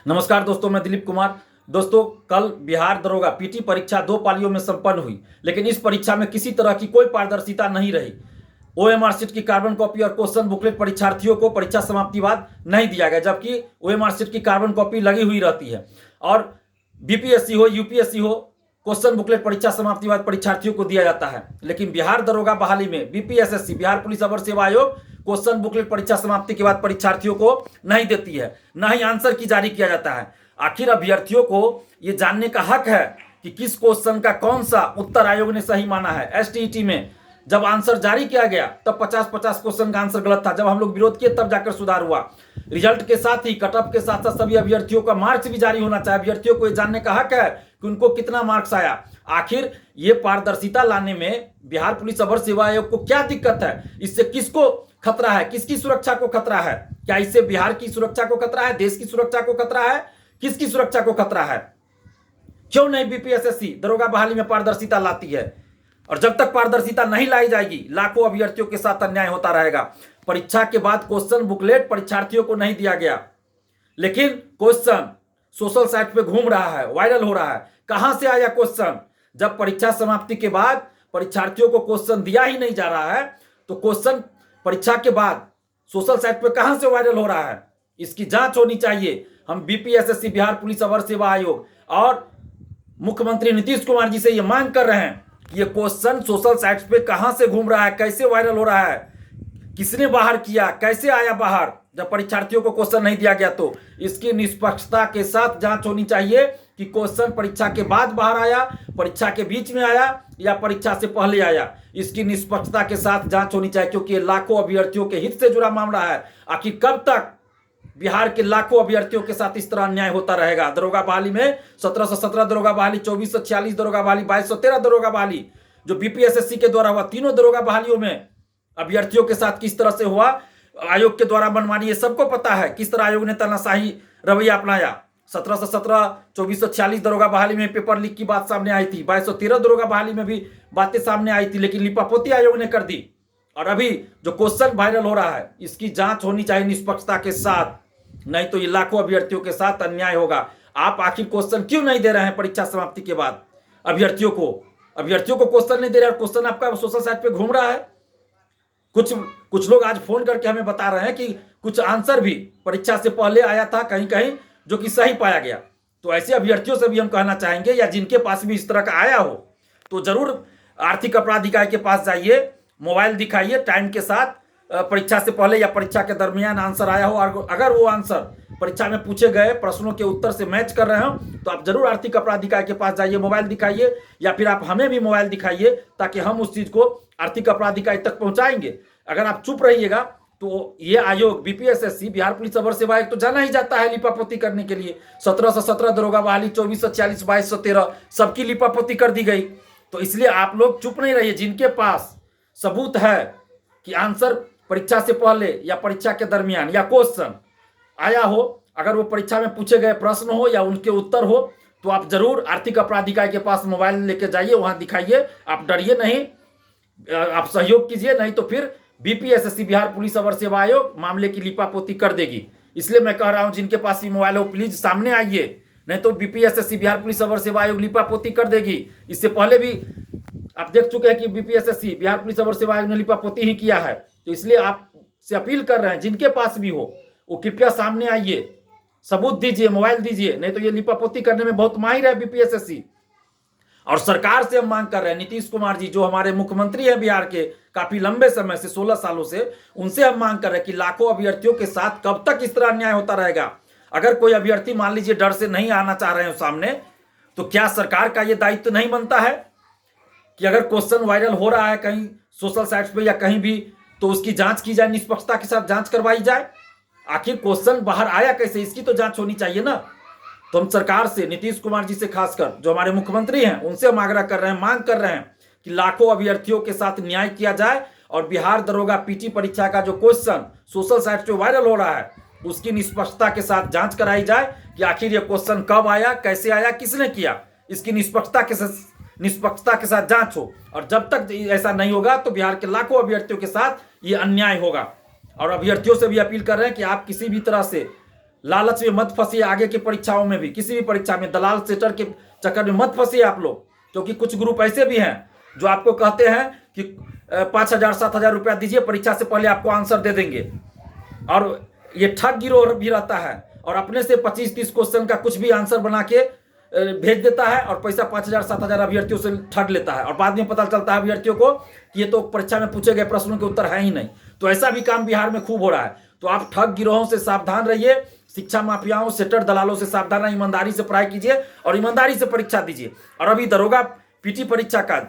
नमस्कार दोस्तों, मैं दिलीप कुमार। दोस्तों, कल बिहार दरोगा पीटी परीक्षा 2 पालियों में संपन्न हुई, लेकिन इस परीक्षा में किसी तरह की कोई पारदर्शिता नहीं रही। ओएमआर शीट की कार्बन कॉपी और क्वेश्चन बुकलेट परीक्षार्थियों को परीक्षा समाप्ति बाद नहीं दिया गया, जबकि ओएमआर शीट की कार्बन कॉपी लगी हुई रहती है और बीपीएससी हो यूपीएससी हो, क्वेश्चन बुकलेट परीक्षा समाप्ति बाद परीक्षार्थियों को दिया जाता है। लेकिन बिहार दरोगा बहाली में बीपीएसएससी बिहार पुलिस अवर सेवा आयोग क्वेश्चन बुकलेट परीक्षा समाप्ति के बाद परीक्षार्थियों को नहीं देती है, न ही आंसर की जारी किया जाता है। आखिर अभ्यर्थियों को ये जानने का हक है कि किस क्वेश्चन का कौन सा उत्तर आयोग ने सही माना है। एसटीईटी में जब आंसर जारी किया गया तब 50-50 क्वेश्चन का आंसर गलत था। जब हम लोग विरोध किए तब जाकर सुधार हुआ। रिजल्ट के साथ ही कटअप के साथ साथ सभी अभ्यर्थियों का मार्क्स भी जारी होना चाहिए। अभ्यर्थियों को ये जानने का हक है कि उनको कितना मार्क्स आया। आखिर ये पारदर्शिता लाने में बिहार पुलिस अवर सेवा आयोग को क्या दिक्कत है? इससे किसको खतरा है? किसकी सुरक्षा को खतरा है? क्या इससे बिहार की सुरक्षा को खतरा है? देश की सुरक्षा को खतरा है? किसकी सुरक्षा को खतरा है? क्यों नहीं बीपीएसएससी दरोगा बहाली में पारदर्शिता लाती है? और जब तक पारदर्शिता नहीं लाई जाएगी, लाखों अभ्यर्थियों के साथ अन्याय होता रहेगा। परीक्षा के बाद क्वेश्चन बुकलेट परीक्षार्थियों को नहीं दिया गया, लेकिन क्वेश्चन सोशल साइट पे घूम रहा है, वायरल हो रहा है। कहां से आया क्वेश्चन? जब परीक्षा समाप्ति के बाद परीक्षार्थियों को क्वेश्चन दिया ही नहीं जा रहा है, तो क्वेश्चन परीक्षा के बाद सोशल साइट पे कहां से वायरल हो रहा है? इसकी जांच होनी चाहिए। हम बीपीएसएससी बिहार पुलिस अवर सेवा आयोग और मुख्यमंत्री नीतीश कुमार जी से ये मांग कर रहे हैं कि ये क्वेश्चन सोशल साइट्स पे कहां से घूम रहा है, कैसे वायरल हो रहा है, किसने बाहर किया, कैसे आया बाहर? जब परीक्षार्थियों को क्वेश्चन नहीं दिया गया तो इसकी निष्पक्षता के साथ जांच होनी चाहिए कि क्वेश्चन परीक्षा के बाद बाहर आया, परीक्षा के बीच में आया या परीक्षा से पहले आया। इसकी निष्पक्षता के साथ जांच होनी चाहिए, क्योंकि ये लाखों अभ्यर्थियों के हित से जुड़ा मामला है। आखिर कब तक बिहार के लाखों अभ्यर्थियों के साथ इस तरह अन्याय होता रहेगा? दरोगा बहाली में 1717 दरोगा बहाली, 2446 दरोगा बहाली, 2213 दरोगा बहाली जो बीपीएसएससी के द्वारा हुआ, तीनों दरोगा बहालियों में अभ्यर्थियों के साथ किस तरह से हुआ, आयोग के द्वारा मनमानी, ये सबको पता है। किस तरह आयोग ने तानाशाही रवैया अपनाया। 1717 2446 दरोगा बहाली में पेपर लीक की बात सामने आई थी, 2213 दरोगा बहाली में भी बातें सामने आई थी, लेकिन लिपापोती आयोग ने कर दी। और अभी जो क्वेश्चन वायरल हो रहा है, इसकी जांच होनी चाहिए निष्पक्षता के साथ, नहीं तो ये लाखों अभ्यर्थियों के साथ अन्याय होगा। आप आखिर क्वेश्चन क्यों नहीं दे रहे हैं परीक्षा समाप्ति के बाद? अभ्यर्थियों को क्वेश्चन नहीं दे रहे हैं। क्वेश्चन आपका सोशल साइट पे घूम रहा है। कुछ लोग आज फोन करके हमें बता रहे हैं कि कुछ आंसर भी परीक्षा से पहले आया था कहीं कहीं, जो कि सही पाया गया। तो ऐसे अभ्यर्थियों से भी हम कहना चाहेंगे, या जिनके पास भी इस तरह का आया हो, तो जरूर आर्थिक अपराध इकाई के पास जाइए, मोबाइल दिखाइए, टाइम के साथ परीक्षा से पहले या परीक्षा के दरमियान आंसर आया हो, और अगर वो आंसर परीक्षा में पूछे गए प्रश्नों के उत्तर से मैच कर रहे हो, तो आप जरूर आर्थिक अपराध इकाई के पास जाइए, मोबाइल दिखाइए, या फिर आप हमें भी मोबाइल दिखाइए, ताकि हम उस चीज को आर्थिक अपराध इकाई तक पहुंचाएंगे। अगर आप चुप रहिएगा तो ये आयोग बीपीएसएससी बिहार पुलिस अवर सेवा आयोग तो जाना ही जाता है लिपापोती करने के लिए। 1717 दरोगा बहाली, 2446, 2213 सबकी लिपापोती कर दी गई। तो इसलिए आप लोग चुप नहीं रहिए। जिनके पास सबूत है कि आंसर परीक्षा से पहले या परीक्षा के दरमियान या क्वेश्चन आया हो, अगर वो परीक्षा में पूछे गए प्रश्न हो या उनके उत्तर हो, तो आप जरूर आर्थिक अपराध इकाई के पास मोबाइल लेके जाइए, वहां दिखाइए। आप डरिए नहीं, आप सहयोग कीजिए, नहीं तो फिर बीपीएसएससी बिहार पुलिस अवर सेवा आयोग मामले की लिपापोती कर देगी। इसलिए मैं कह रहा हूं, जिनके पास ये मोबाइल हो प्लीज सामने आइए, नहीं तो बीपीएसएससी बिहार पुलिस अवर सेवा आयोग लिपापोती कर देगी। इससे पहले भी आप देख चुके हैं कि बीपीएसएससी बिहार पुलिस अवर सेवा आयोग ने लिपापोती ही किया है। तो इसलिए आप से अपील कर रहे हैं, जिनके पास भी हो वो कृपया सामने आइए, सबूत दीजिए, मोबाइल दीजिए, नहीं तो ये लिपापोती करने में बहुत माहिर है बीपीएसएससी। और सरकार से हम मांग कर रहे हैं, नीतीश कुमार जी जो हमारे मुख्यमंत्री हैं बिहार के काफी लंबे समय से, 16 सालों से, उनसे हम मांग कर रहे हैं कि लाखों अभ्यर्थियों के साथ कब तक इस तरह अन्याय होता रहेगा? अगर कोई अभ्यर्थी मान लीजिए डर से नहीं आना चाह रहे हैं सामने, तो क्या सरकार का यह दायित्व नहीं बनता है कि अगर क्वेश्चन वायरल हो रहा है कहीं सोशल साइट्स पे या कहीं भी, तो उसकी जांच की जाए, निष्पक्षता के साथ जांच करवाई जाए? आखिर क्वेश्चन बाहर आया कैसे, इसकी तो जांच होनी चाहिए ना। तो हम सरकार से, नीतीश कुमार जी से खासकर जो हमारे मुख्यमंत्री हैं, उनसे हम आग्रह कर रहे हैं, मांग कर रहे हैं कि लाखों अभ्यर्थियों के साथ न्याय किया जाए और बिहार दरोगा पीटी परीक्षा का जो क्वेश्चन सोशल साइट पे वायरल हो रहा है, उसकी निष्पक्षता के साथ जांच कराई जाए कि आखिर ये क्वेश्चन कब आया, कैसे आया, किसने किया। इसकी निष्पक्षता के साथ जांच हो। और जब तक ऐसा नहीं होगा तो बिहार के लाखों अभ्यर्थियों के साथ ये अन्याय होगा। और अभ्यर्थियों से भी अपील कर रहे हैं कि आप किसी भी तरह से लालच में मत फंसिए, आगे की परीक्षाओं में भी, किसी भी परीक्षा में दलाल सेटर के चक्कर में मत फंसिए आप लोग, क्योंकि कुछ ग्रुप ऐसे भी हैं जो आपको कहते हैं कि 5,000 7,000 रुपया दीजिए, परीक्षा से पहले आपको आंसर दे देंगे। और ये ठग गिरोह भी रहता है और अपने से 25-30 क्वेश्चन का कुछ भी आंसर बना के भेज देता है और पैसा 5,000 7,000 अभ्यर्थियों से ठग लेता है, और बाद में पता चलता है अभ्यर्थियों को कि ये तो परीक्षा में पूछे गए प्रश्नों के उत्तर है ही नहीं। तो ऐसा भी काम बिहार में खूब हो रहा है। तो आप ठग गिरोहों से सावधान रहिए, शिक्षा माफियाओं, सेटर दलालों से सावधान रहिए, ईमानदारी से पढ़ाई कीजिए और ईमानदारी से परीक्षा दीजिए। और अभी दरोगा पीटी परीक्षा का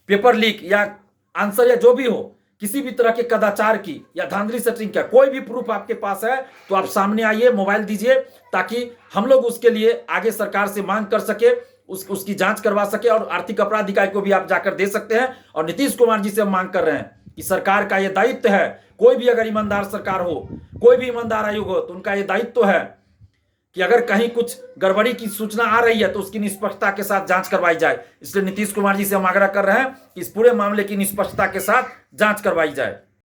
पेपर लीक या आंसर या जो भी हो, किसी भी तरह के कदाचार की या धांधली सेटिंग का कोई भी प्रूफ आपके पास है तो आप सामने आइए, मोबाइल दीजिए, ताकि हम लोग उसके लिए आगे सरकार से मांग कर सके, उसकी जांच करवा सके। और आर्थिक अपराध इकाई को भी आप जाकर दे सकते हैं। और नीतीश कुमार जी से हम मांग कर रहे हैं कि सरकार का यह दायित्व है, कोई भी अगर ईमानदार सरकार हो, कोई भी ईमानदार आयोग हो, तो उनका यह दायित्व है कि अगर कहीं कुछ गड़बड़ी की सूचना आ रही है तो उसकी निष्पक्षता के साथ जांच करवाई जाए। इसलिए नीतीश कुमार जी से हम आग्रह कर रहे हैं कि इस पूरे मामले की निष्पक्षता के साथ जांच करवाई जाए।